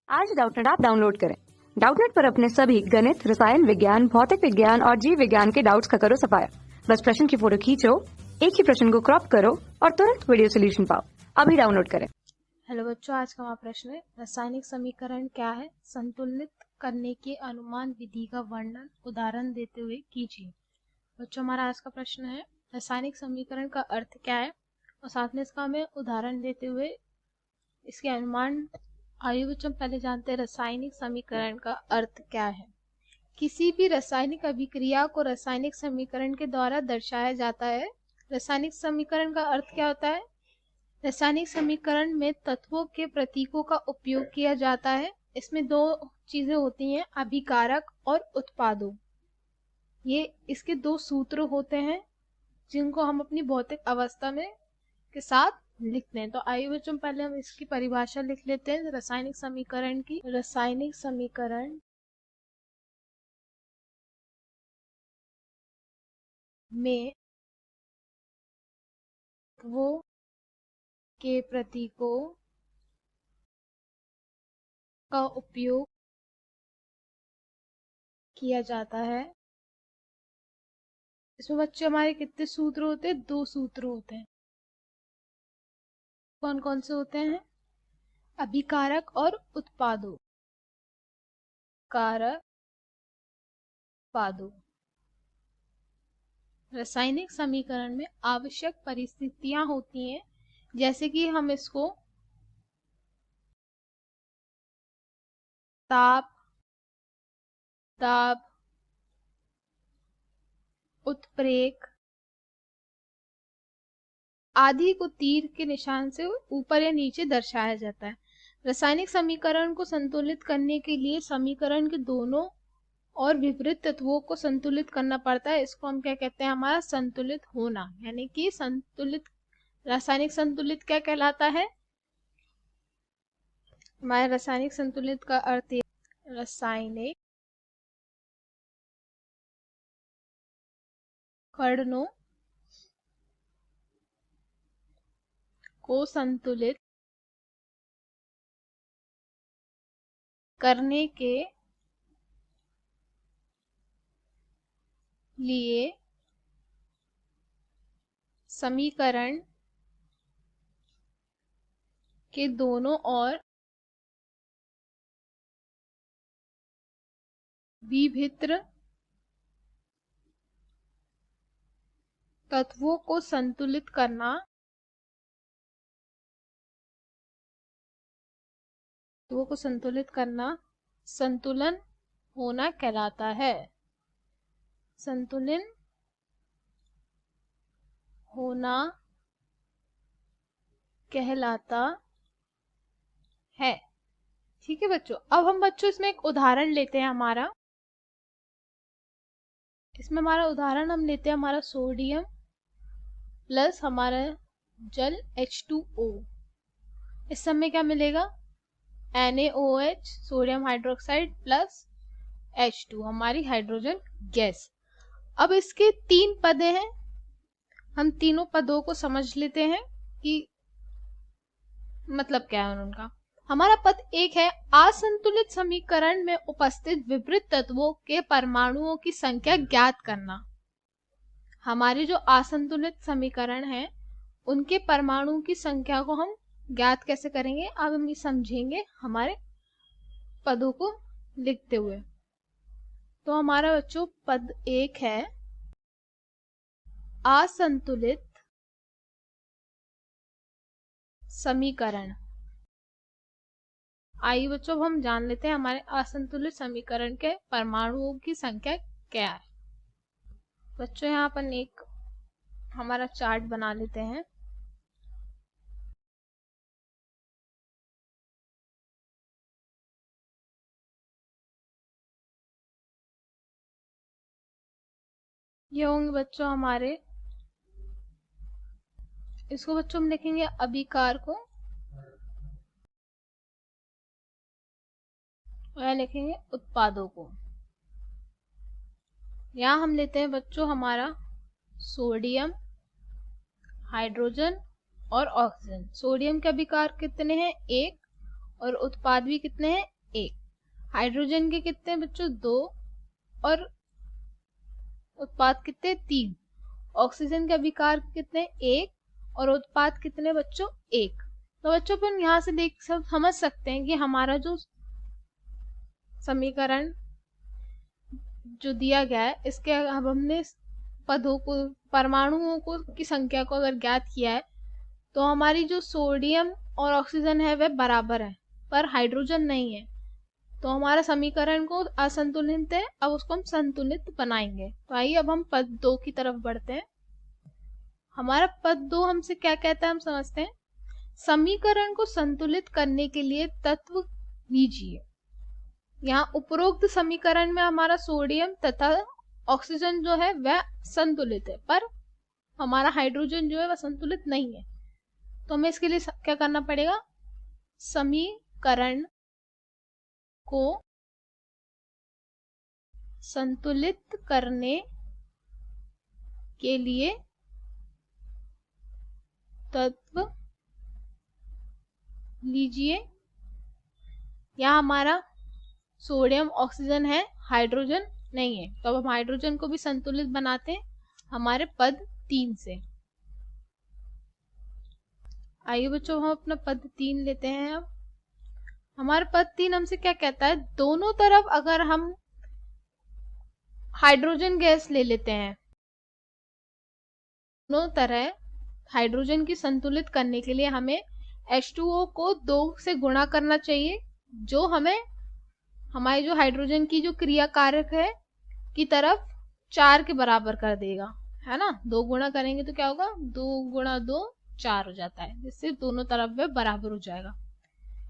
आज Doubtnut app download करें। Doubtnut पर अपने सभी गणित, रसायन विज्ञान, भौतिक विज्ञान और जीव विज्ञान के डाउट्स का करो सफाया। बस प्रश्न की फोटो खींचो, एक ही प्रश्न को क्रॉप करो और तुरंत वीडियो सोल्यूशन पाओ। अभी डाउनलोड करें। हेलो बच्चों, आज का हमारा प्रश्न है रासायनिक समीकरण क्या है, संतुलित करने के अनुमान विधि का वर्णन उदाहरण देते हुए कीजिए। बच्चों, हमारा आज का प्रश्न है रासायनिक समीकरण का अर्थ क्या है और साथ में इसका हमें उदाहरण देते हुए इसके अनुमान। आइए बच्चों, पहले जानते हैं रासायनिक समीकरण का अर्थ क्या है। किसी भी रासायनिक अभिक्रिया को रासायनिक समीकरण के द्वारा दर्शाया जाता है। रासायनिक समीकरण का अर्थ क्या होता है? रासायनिक समीकरण में तत्वों के प्रतीकों का उपयोग किया जाता है। इसमें दो चीजें होती हैं, अभिकारक और उत्पादों। ये इसके दो सूत्र होते हैं जिनको हम अपनी भौतिक अवस्था में के साथ लिखते हैं। तो आइए बच्चों, पहले हम इसकी परिभाषा लिख लेते हैं रासायनिक समीकरण की। रासायनिक समीकरण में तत्वों के प्रतीकों का उपयोग किया जाता है। इसमें बच्चे हमारे कितने सूत्र होते हैं? दो सूत्र होते हैं। कौन कौन से होते हैं? अभिकारक और उत्पादों। कारक उत्पादों। रासायनिक समीकरण में आवश्यक परिस्थितियां होती हैं, जैसे कि हम इसको ताप, दाब, उत्प्रेरक आदि को तीर के निशान से ऊपर या नीचे दर्शाया जाता है। रासायनिक समीकरण को संतुलित करने के लिए समीकरण के दोनों और विपरीत तत्वों को संतुलित करना पड़ता है। इसको हम क्या कहते हैं? हमारा संतुलित होना। यानी कि संतुलित रासायनिक संतुलित क्या कहलाता है? हमारे रासायनिक संतुलित का अर्थ रासायनिक कणों को संतुलित करने के लिए समीकरण के दोनों ओर विभिन्न तत्वों को संतुलित करना संतुलन होना कहलाता है। संतुलन होना कहलाता है। ठीक है बच्चों, अब हम बच्चों इसमें एक उदाहरण लेते हैं। इसमें हमारा उदाहरण हम लेते हैं हमारा सोडियम प्लस हमारा जल H2O। इस समय क्या मिलेगा? NaOH sodium hydroxide plus H2 हमारी हाइड्रोजन गैस। अब इसके तीन पदे हैं, हम तीनों पदों को समझ लेते हैं कि मतलब क्या है उनका। हमारा पद एक है, असंतुलित समीकरण में उपस्थित विपरीत तत्वों के परमाणुओं की संख्या ज्ञात करना। हमारे जो असंतुलित समीकरण है उनके परमाणुओं की संख्या को हम ज्ञात कैसे करेंगे, अब हम ये समझेंगे हमारे पदों को लिखते हुए। तो हमारा बच्चों पद एक है, असंतुलित समीकरण। आइए बच्चों, हम जान लेते हैं हमारे असंतुलित समीकरण के परमाणुओं की संख्या क्या है। बच्चों, यहाँ पर एक हमारा चार्ट बना लेते हैं। ये होंगे बच्चों हमारे, इसको बच्चों हम लिखेंगे अभिकार को, और लिखेंगे उत्पादों को। यहाँ हम लेते हैं बच्चों हमारा सोडियम, हाइड्रोजन और ऑक्सीजन। सोडियम के अभिकार कितने हैं? 1, और उत्पाद भी कितने हैं? 1। हाइड्रोजन के कितने बच्चों 2 और उत्पाद कितने 3। ऑक्सीजन के अभिकार कितने 1 और उत्पाद कितने बच्चों 1। तो बच्चों अपन यहाँ से देख समझ सकते हैं कि हमारा जो समीकरण जो दिया गया है इसके अब हमने पदों को परमाणुओं को की संख्या को अगर ज्ञात किया है तो हमारी जो सोडियम और ऑक्सीजन है वह बराबर है पर हाइड्रोजन नहीं है, तो हमारा समीकरण को असंतुलित है। अब उसको हम संतुलित बनाएंगे। तो आइए अब हम पद 2 की तरफ बढ़ते हैं। हमारा पद 2 हमसे क्या कहता है हम समझते हैं। समीकरण को संतुलित करने के लिए तत्व लीजिए। यहाँ उपरोक्त समीकरण में हमारा सोडियम तथा ऑक्सीजन जो है वह संतुलित है पर हमारा हाइड्रोजन जो है वह संतुलित नहीं है। तो हमें इसके लिए क्या करना पड़ेगा, समीकरण को संतुलित करने के लिए तत्व लीजिए। यहाँ हमारा सोडियम ऑक्सीजन है, हाइड्रोजन नहीं है, तो अब हम हाइड्रोजन को भी संतुलित बनाते हैं हमारे पद 3 से। आइए बच्चों हम अपना पद 3 लेते हैं। अब हमारा पद 3 हमसे क्या कहता है, दोनों तरफ अगर हम हाइड्रोजन गैस ले लेते हैं, दोनों तरह हाइड्रोजन की संतुलित करने के लिए हमें H2O को 2 से गुणा करना चाहिए, जो हमें हमारी जो हाइड्रोजन की जो क्रिया कारक है की तरफ 4 के बराबर कर देगा, है ना। 2 गुणा करेंगे तो क्या होगा, 2 गुणा 2 4 हो जाता है, जिससे दोनों तरफ में बराबर हो जाएगा।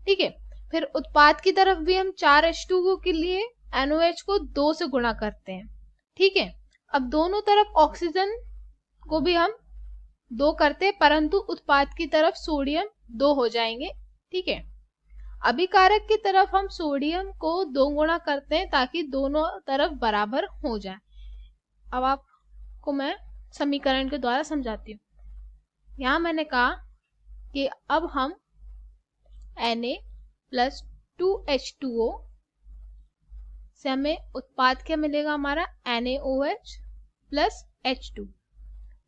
ठीक है, फिर उत्पाद की तरफ भी हम 4 H2O के लिए NOH को 2 से गुणा करते हैं। ठीक है, अब दोनों तरफ ऑक्सीजन को भी हम 2 करते हैं, परंतु उत्पाद की तरफ सोडियम 2 हो जाएंगे। ठीक है, अभिकारक की तरफ हम सोडियम को 2 गुणा करते हैं ताकि दोनों तरफ बराबर हो जाए। अब आपको मैं समीकरण के द्वारा समझाती हूँ। यहाँ मैंने कहा कि अब हम Na प्लस 2H2O से हमें उत्पाद क्या मिलेगा, हमारा NaOH प्लस H2।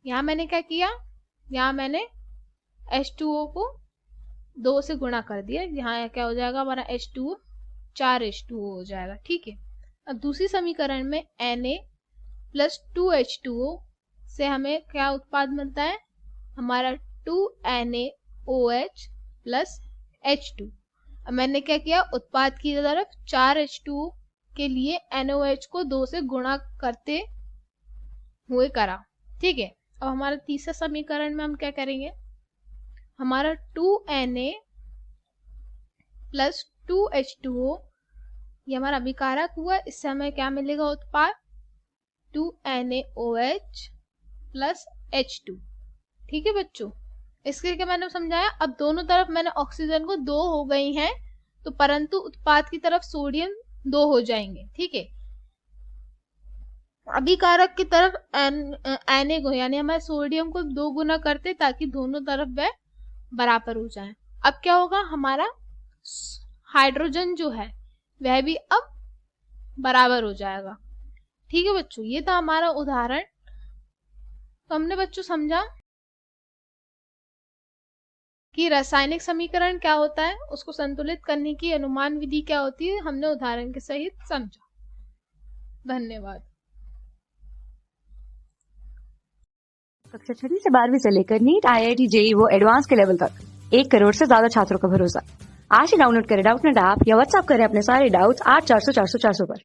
यहाँ मैंने क्या किया, यहाँ मैंने H2O को 2 से गुणा कर दिया, यहाँ क्या हो जाएगा हमारा H2O 4 H2O हो जाएगा। ठीक है, अब दूसरी समीकरण में Na प्लस 2H2O से हमें क्या उत्पाद मिलता है, हमारा 2NaOH प्लस H2। अब मैंने क्या किया, उत्पाद की तरफ 4 H2O के लिए NaOH को 2 से गुणा करते हुए करा। ठीक है, अब हमारा तीसरा समीकरण में हम क्या करेंगे, हमारा 2Na प्लस 2H2O ये हमारा अभिकारक हुआ, इससे हमें क्या मिलेगा उत्पाद 2NaOH प्लस H2। ठीक है बच्चों, इसके लिए मैंने समझाया। अब दोनों तरफ मैंने ऑक्सीजन को 2 हो गई हैं, तो परंतु उत्पाद की तरफ सोडियम 2 हो जाएंगे। ठीक है, अभिकारक की तरफ Na को यानी हमारे सोडियम को 2 गुना करते ताकि दोनों तरफ वह बराबर हो जाए। अब क्या होगा, हमारा हाइड्रोजन जो है वह भी अब बराबर हो जाएगा। ठीक है बच्चों, ये था हमारा उदाहरण। तो हमने बच्चों समझा कि रासायनिक समीकरण क्या होता है, उसको संतुलित करने की अनुमान विधि क्या होती है, हमने उदाहरण के सहित समझा। धन्यवाद। कक्षा 6 से 12वीं से लेकर नीट, IIT, JEE वो एडवांस के लेवल तक 1 करोड़ से ज्यादा छात्रों का भरोसा। आज ही डाउनलोड करें डाउटनेट ऐप या व्हाट्सएप करें अपने सारे डाउट्स 8400 400 400 पर।